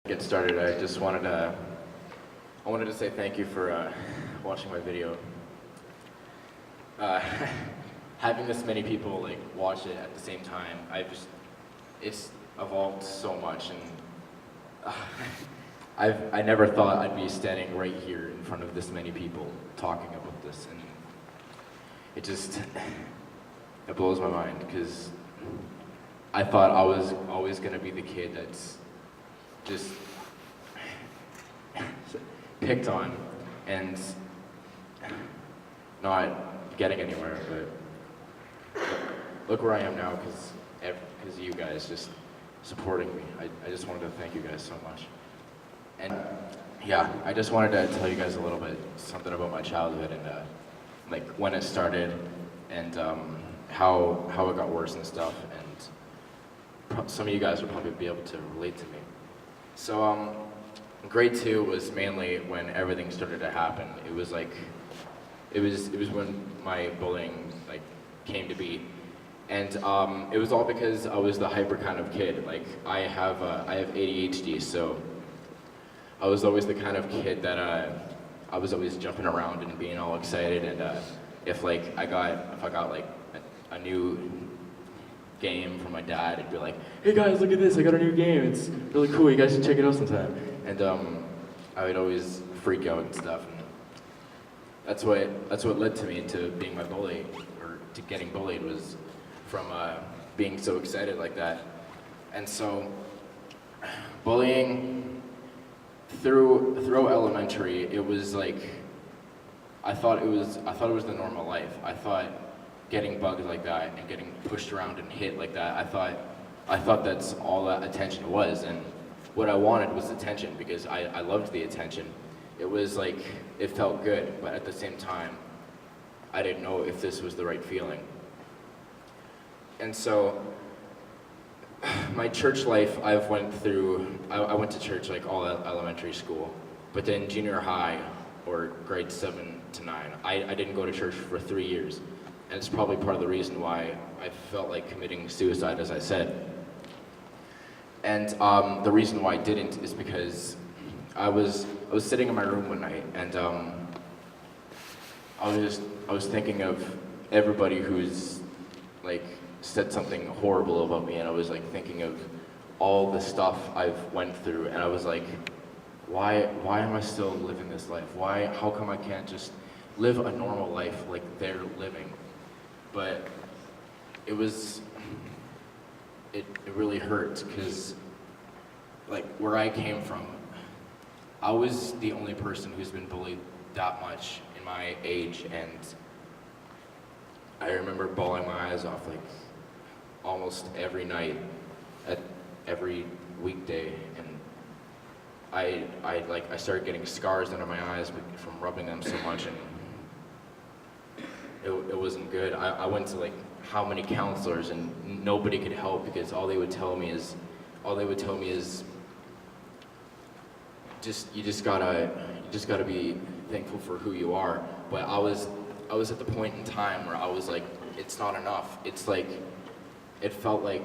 Get started, I wanted to say thank you for watching my video. Uh, Having this many people like watch it at the same time, it's evolved so much, and I never thought I'd be standing right here in front of this many people talking about this, and it just it blows my mind because I thought I was always gonna be the kid that's just picked on and not getting anywhere, but look where I am now because of you guys just supporting me. I just wanted to thank you guys so much. And yeah, I just wanted to tell you guys a little bit something about my childhood and like when it started and how it got worse and stuff, and some of you guys will probably be able to relate to me. So grade 2 was mainly when everything started to happen. It was when my bullying like came to be, and it was all because I was the hyper kind of kid. Like I have ADHD, so I was always the kind of kid that I was always jumping around and being all excited, and if I got like a new game from my dad, it'd be like, hey guys, look at this, I got a new game, it's really cool, you guys should check it out sometime. And I would always freak out and stuff, and that's what led to me to being my bully, or to getting bullied, was from being so excited like that. And so bullying through elementary, it was like I thought it was the normal life. I thought getting bugged like that and getting pushed around and hit like that, I thought that's all that attention was, and what I wanted was attention because I loved the attention. It was like, it felt good, but at the same time, I didn't know if this was the right feeling. And so, my church life, I went to church like all elementary school, but then junior high, or grade 7 to 9, I didn't go to church for 3 years. And it's probably part of the reason why I felt like committing suicide, as I said. And the reason why I didn't is because I was sitting in my room one night, and I was thinking of everybody who's like said something horrible about me, and I was like thinking of all the stuff I've went through, and I was like, why am I still living this life? How come I can't just live a normal life like they're living? But it really hurt because, like, where I came from, I was the only person who's been bullied that much in my age, and I remember bawling my eyes off like almost every night at every weekday, and I started getting scars under my eyes from rubbing them so much, and it wasn't good. I went to like how many counselors, and nobody could help because all they would tell me is you just gotta be thankful for who you are. But I was at the point in time where I was like, it's not enough. It's like, it felt like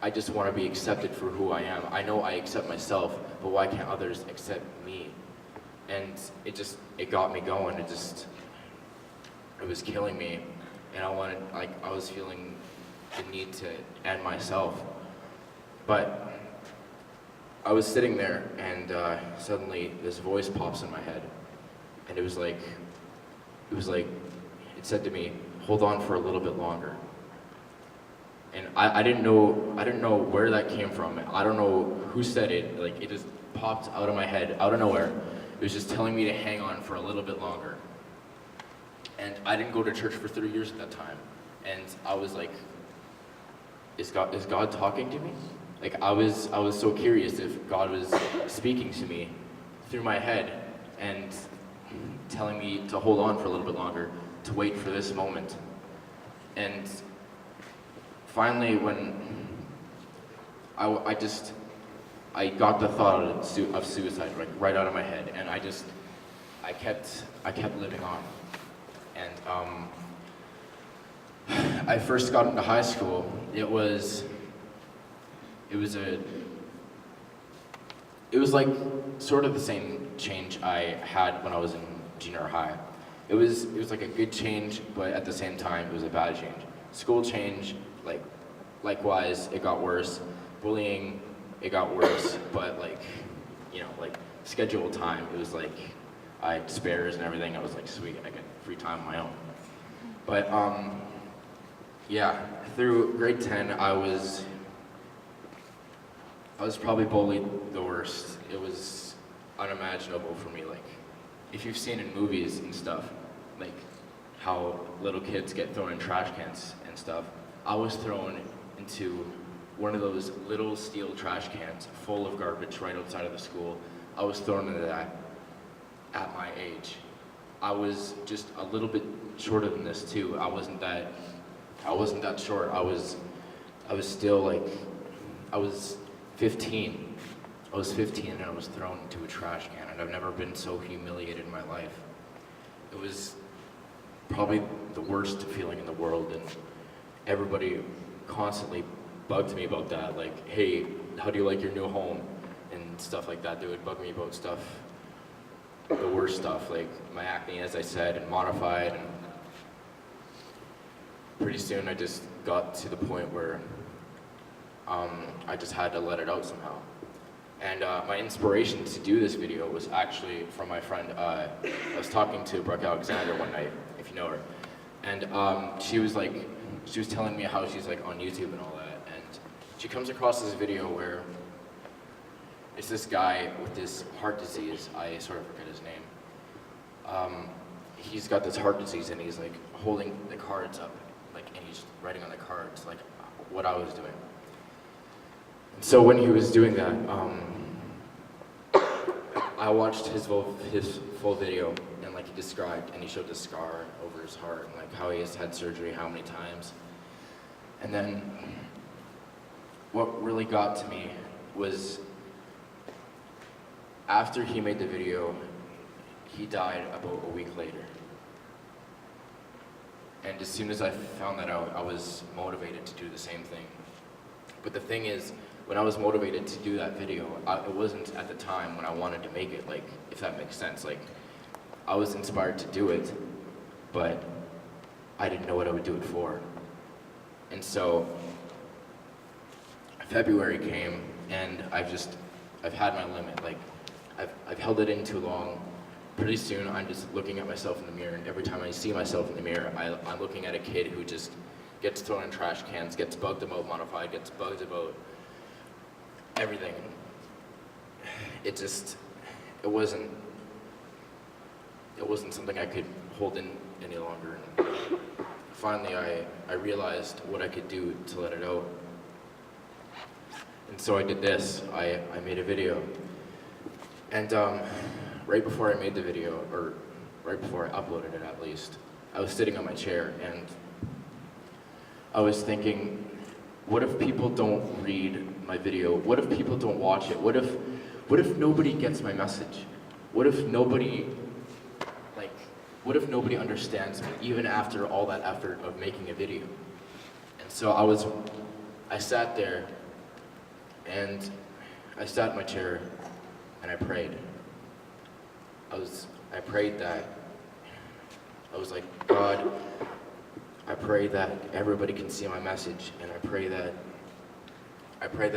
I just want to be accepted for who I am. I know I accept myself, but why can't others accept me? And it got me going. It was killing me, and I was feeling the need to end myself. But I was sitting there, and suddenly this voice pops in my head, and it said to me, hold on for a little bit longer. And I didn't know where that came from. I don't know who said it. Like, it just popped out of my head, out of nowhere. It was just telling me to hang on for a little bit longer. And I didn't go to church for 3 years at that time. And I was like, is God talking to me? Like, I was so curious if God was speaking to me through my head and telling me to hold on for a little bit longer, to wait for this moment. And finally, when I got the thought of suicide right out of my head, and I kept living on. And I first got into high school. It was it was like sort of the same change I had when I was in junior high. It was like a good change, but at the same time it was a bad change. School change, like likewise, it got worse. Bullying, it got worse, but like, like scheduled time, it was like I had spares and everything. I was like, sweet, I get free time of my own. But yeah, through grade 10, I was probably bullied the worst. It was unimaginable for me. Like, if you've seen in movies and stuff, like how little kids get thrown in trash cans and stuff, I was thrown into one of those little steel trash cans full of garbage right outside of the school. I was thrown into that at my age. I was just a little bit shorter than this too. I wasn't that short. I was still like, I was 15. I was 15 and I was thrown into a trash can, and I've never been so humiliated in my life. It was probably the worst feeling in the world, and everybody constantly bugged me about that. Like, hey, how do you like your new home? And stuff like that. They would bug me about stuff, the worst stuff, like my acne, as I said, and modified. And pretty soon I just got to the point where I just had to let it out somehow. And my inspiration to do this video was actually from my friend. I was talking to Brooke Alexander one night, if you know her, and she was telling me how she's like on YouTube and all that, and she comes across this video where it's this guy with this heart disease. I sort of forget his name. He's got this heart disease, and he's like holding the cards up, like, and he's writing on the cards, like what I was doing. And so when he was doing that, I watched his full video, and like he described, and he showed the scar over his heart, and like how he has had surgery how many times. And then what really got to me was after he made the video, he died about a week later. And as soon as I found that out, I was motivated to do the same thing. But the thing is, when I was motivated to do that video, it wasn't at the time when I wanted to make it, like, if that makes sense. Like, I was inspired to do it, but I didn't know what I would do it for. And so, February came, and I've had my limit. Like, I've held it in too long. Pretty soon, I'm just looking at myself in the mirror, and every time I see myself in the mirror, I'm looking at a kid who just gets thrown in trash cans, gets bugged about modified, gets bugged about everything. It wasn't something I could hold in any longer. And finally, I realized what I could do to let it out. And so I did this. I made a video. And right before I made the video, or right before I uploaded it at least, I was sitting on my chair and I was thinking, what if people don't read my video? What if people don't watch it? What if nobody gets my message? What if nobody understands me, even after all that effort of making a video? And so I sat there, and I sat in my chair, and I prayed. I prayed that, I was like, God, I pray that everybody can see my message, and I pray that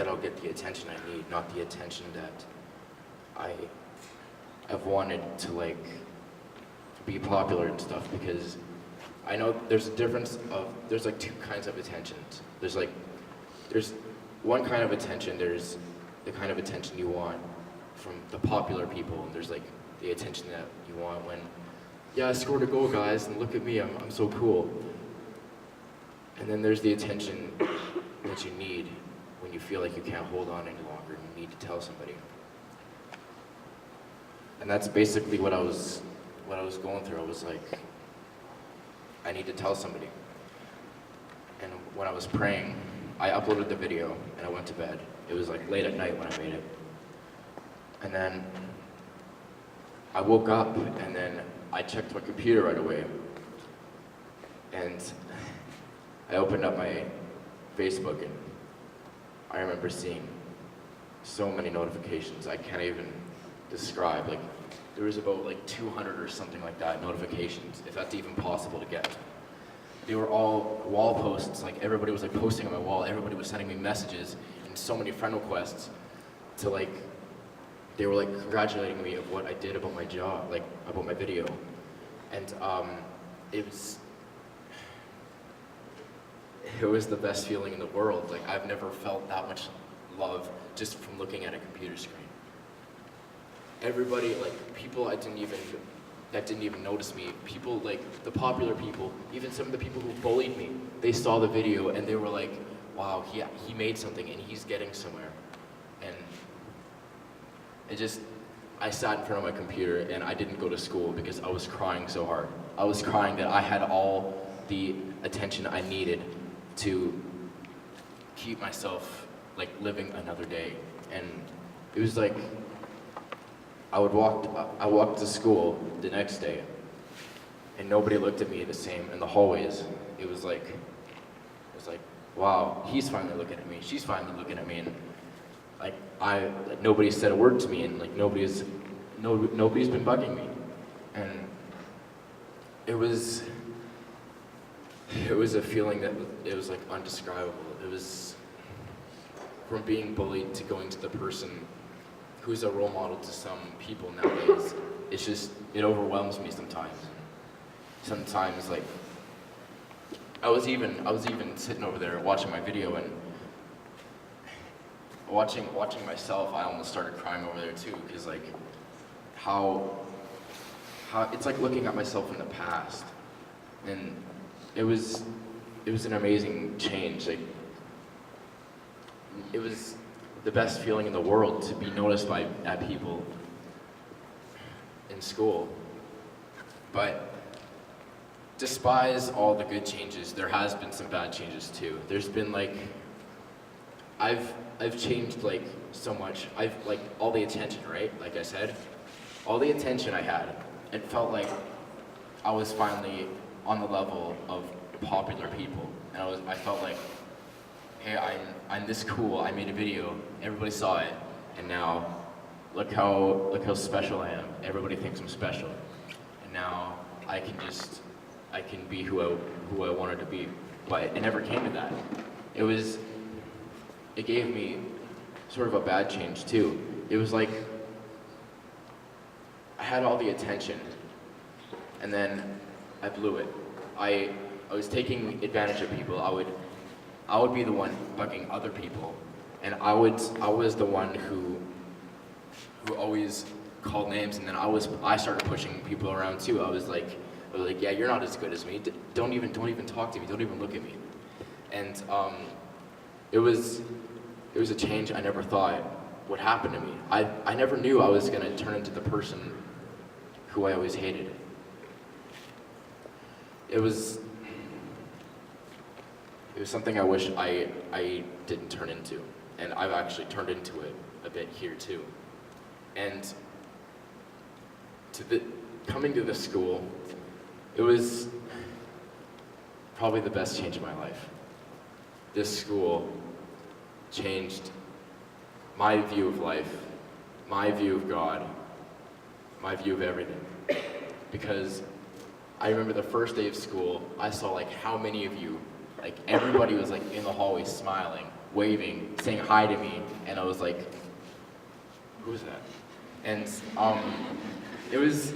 I'll get the attention I need, not the attention that I've wanted to, like, be popular and stuff, because I know there's a difference there's like two kinds of attentions. There's one kind of attention, there's the kind of attention you want from the popular people, and there's like the attention that you want when, yeah, I scored a goal, guys, and look at me, I'm so cool. And then there's the attention that you need when you feel like you can't hold on any longer and you need to tell somebody. And that's basically what I was going through. I was like, I need to tell somebody. And when I was praying, I uploaded the video and I went to bed. It was like late at night when I made it. And then I woke up and then I checked my computer right away. And I opened up my Facebook and I remember seeing so many notifications I can't even describe. Like, there was about like 200 or something like that notifications, if that's even possible to get. They were all wall posts, like everybody was like posting on my wall, everybody was sending me messages and so many friend requests to like, they were like congratulating me of what I did about my job, like about my video. And it was the best feeling in the world. Like, I've never felt that much love just from looking at a computer screen. Everybody, like people that didn't even notice me, people like the popular people, even some of the people who bullied me, they saw the video and they were like, wow, he made something and he's getting somewhere. And I sat in front of my computer and I didn't go to school because I was crying so hard. I was crying that I had all the attention I needed to keep myself like living another day. And it was like, I walked to school the next day and nobody looked at me the same in the hallways. It was like, wow, he's finally looking at me, she's finally looking at me, and like nobody said a word to me, and like nobody's been bugging me. And it was a feeling that it was like undescribable. It was from being bullied to going to the person who's a role model to some people nowadays. It's just, it overwhelms me sometimes. Sometimes, like, I was even sitting over there watching my video and watching myself, I almost started crying over there too, because like, how it's like looking at myself in the past. And it was an amazing change. Like, it was the best feeling in the world to be noticed by people in school. But despise all the good changes, there has been some bad changes too. There's been like, I've changed like so much. I've like all the attention, right? Like I said, all the attention I had, it felt like I was finally on the level of popular people. And I felt like, hey, I'm this cool, I made a video, everybody saw it, and now look how special I am. Everybody thinks I'm special. And now I can be who I wanted to be. But it never came to that. It gave me sort of a bad change too. It was like I had all the attention and then I blew it. I was taking advantage of people. I would be the one bugging other people, and I was the one who always called names, and then I started pushing people around too. I was like, yeah, you're not as good as me. Don't even talk to me. Don't even look at me. And it was a change I never thought would happen to me. I never knew I was gonna turn into the person who I always hated. It was something I wish I didn't turn into, and I've actually turned into it a bit here too. And coming to this school, it was probably the best change of my life. This school changed my view of life, my view of God, my view of everything. Because I remember the first day of school, I saw like how many of you, like everybody was like in the hallway smiling, waving, saying hi to me, and I was like, who's that? And it was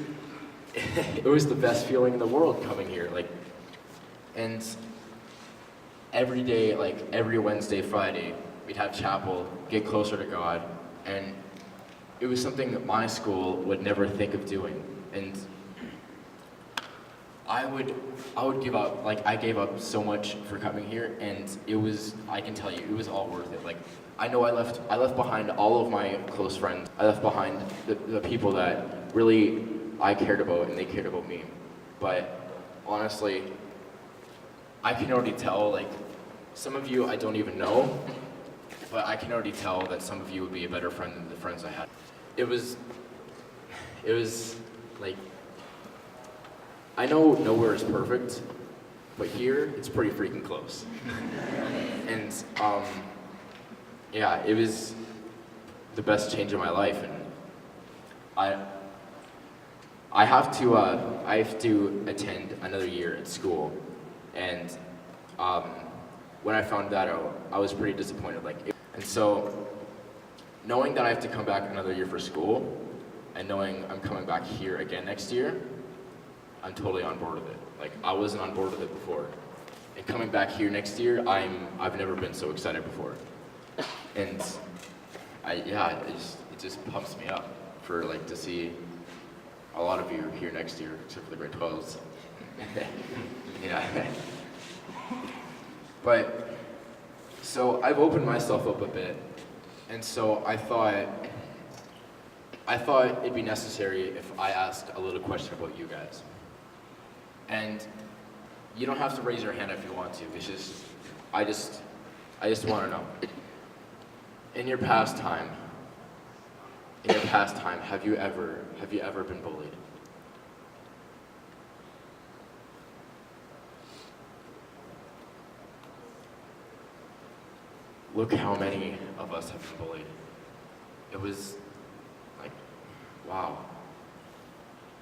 the best feeling in the world coming here. Like, and every day, like every Wednesday, Friday, we'd have chapel, get closer to God, and it was something that my school would never think of doing. And I would give up, like I gave up so much for coming here, and I can tell you, it was all worth it. Like, I know I left behind all of my close friends. I left behind the people that really I cared about and they cared about me. But honestly, I can already tell, like, some of you I don't even know, but I can already tell that some of you would be a better friend than the friends I had. It was like, I know nowhere is perfect, but here, it's pretty freaking close. And, yeah, it was the best change in my life, and I I have to attend another year at school, and when I found that out, I was pretty disappointed. And so knowing that I have to come back another year for school, and knowing I'm coming back here again next year, I'm totally on board with it. Like, I wasn't on board with it before, and coming back here next year, I've never been so excited before, and it just pumps me up for to see a lot of you here next year, except for the grade 12s. Yeah. But, so I've opened myself up a bit, and so I thought it'd be necessary if I asked a little question about you guys. And you don't have to raise your hand if you want to. It's just, I just want to know. In your past time, have you ever been bullied? Look how many of us have been bullied. It was like, wow.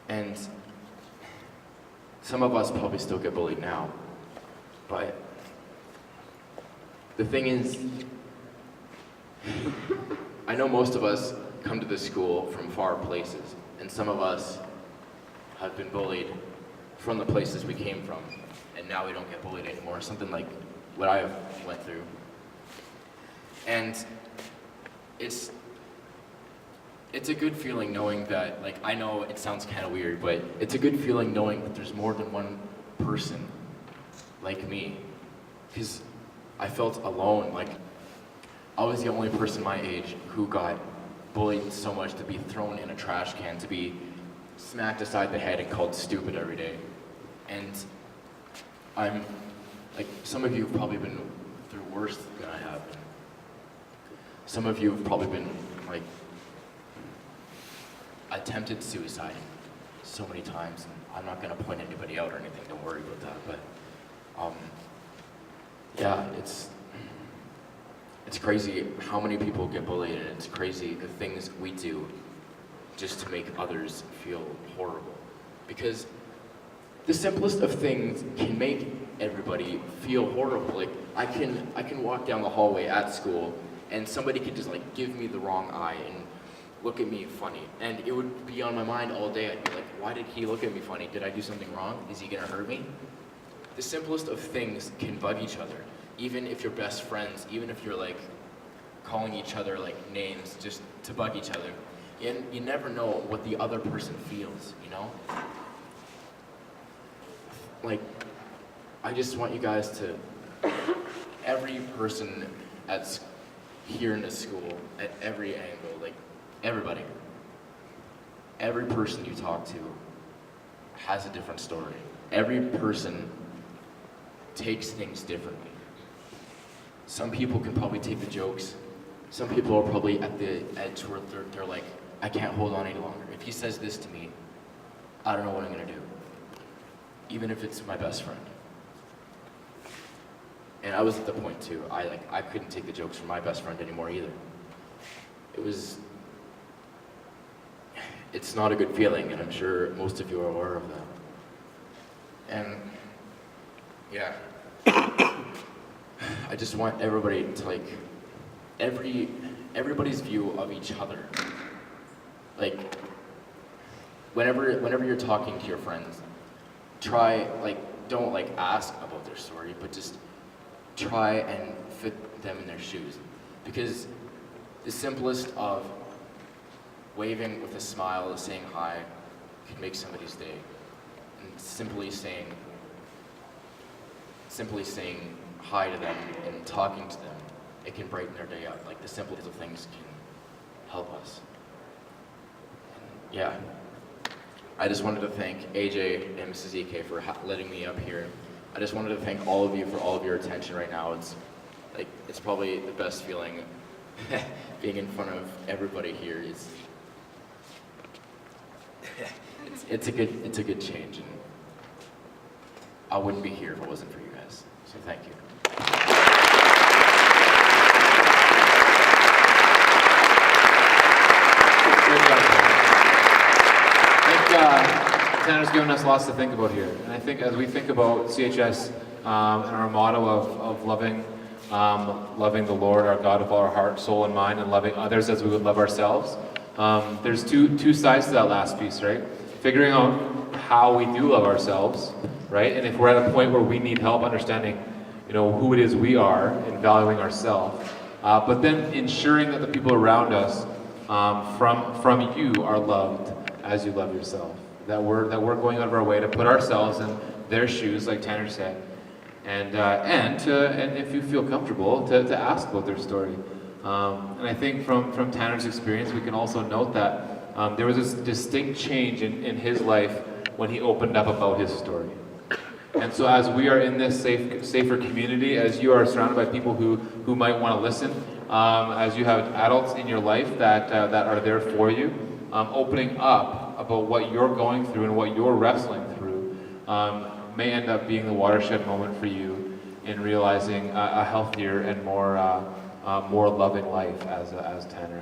And some of us probably still get bullied now, but the thing is, I know most of us come to this school from far places, and some of us have been bullied from the places we came from, and now we don't get bullied anymore, something like what I went through. And it's a good feeling knowing that, I know it sounds kind of weird, but it's a good feeling knowing that there's more than one person like me, because I felt alone. I was the only person my age who got bullied so much to be thrown in a trash can, to be smacked aside the head and called stupid every day. And some of you have probably been through worse than I have. Some of you have probably been, attempted suicide so many times, and I'm not gonna point anybody out or anything, don't worry about that, but, yeah, it's crazy how many people get bullied, and it's crazy the things we do just to make others feel horrible. Because the simplest of things can make everybody feel horrible. I can walk down the hallway at school, and somebody could just give me the wrong eye and look at me funny, and it would be on my mind all day. I'd be like, why did he look at me funny? Did I do something wrong? Is he gonna hurt me? The simplest of things can bug each other, even if you're best friends, even if you're calling each other names just to bug each other. And you never know what the other person feels, you know? I just want you guys to, every person here in this school, at every angle, everybody, every person you talk to has a different story. Every person takes things differently. Some people can probably take the jokes. Some people are probably at the edge where they're like, I can't hold on any longer. If he says this to me, I don't know what I'm gonna do. Even if it's my best friend. And I was at the point too. I couldn't take the jokes from my best friend anymore either. It's not a good feeling, and I'm sure most of you are aware of that. And yeah, I just want everybody to everybody's view of each other. Whenever you're talking to your friends, try don't ask about their story, but just try and fit them in their shoes, because the simplest of waving with a smile, saying hi, can make somebody's day. And simply saying hi to them and talking to them, it can brighten their day up. The simplest of things can help us. And yeah, I just wanted to thank AJ and Mrs. EK for letting me up here. I just wanted to thank all of you for all of your attention right now. It's probably the best feeling being in front of everybody here. It's a good change, and I wouldn't be here if it wasn't for you guys. So thank you. Tanner's given us lots to think about here. And I think as we think about CHS and our motto of loving the Lord, our God, with all our heart, soul, and mind, and loving others as we would love ourselves, there's two sides to that last piece, right? Figuring out how we do love ourselves, right? And if we're at a point where we need help understanding, who it is we are and valuing ourselves, but then ensuring that the people around us from you are loved as you love yourself. That we're going out of our way to put ourselves in their shoes, like Tanner said, and if you feel comfortable, to ask about their story. And I think from Tanner's experience, we can also note that there was this distinct change in his life when he opened up about his story. And so as we are in this safer community, as you are surrounded by people who might want to listen, as you have adults in your life that are there for you, opening up about what you're going through and what you're wrestling through may end up being the watershed moment for you in realizing a healthier and more loving life, as Tanner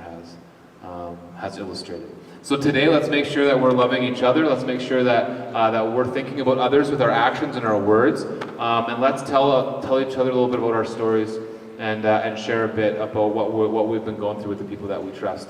has illustrated. So today, let's make sure that we're loving each other. Let's make sure that we're thinking about others with our actions and our words, and let's tell each other a little bit about our stories and share a bit about what we've been going through with the people that we trust.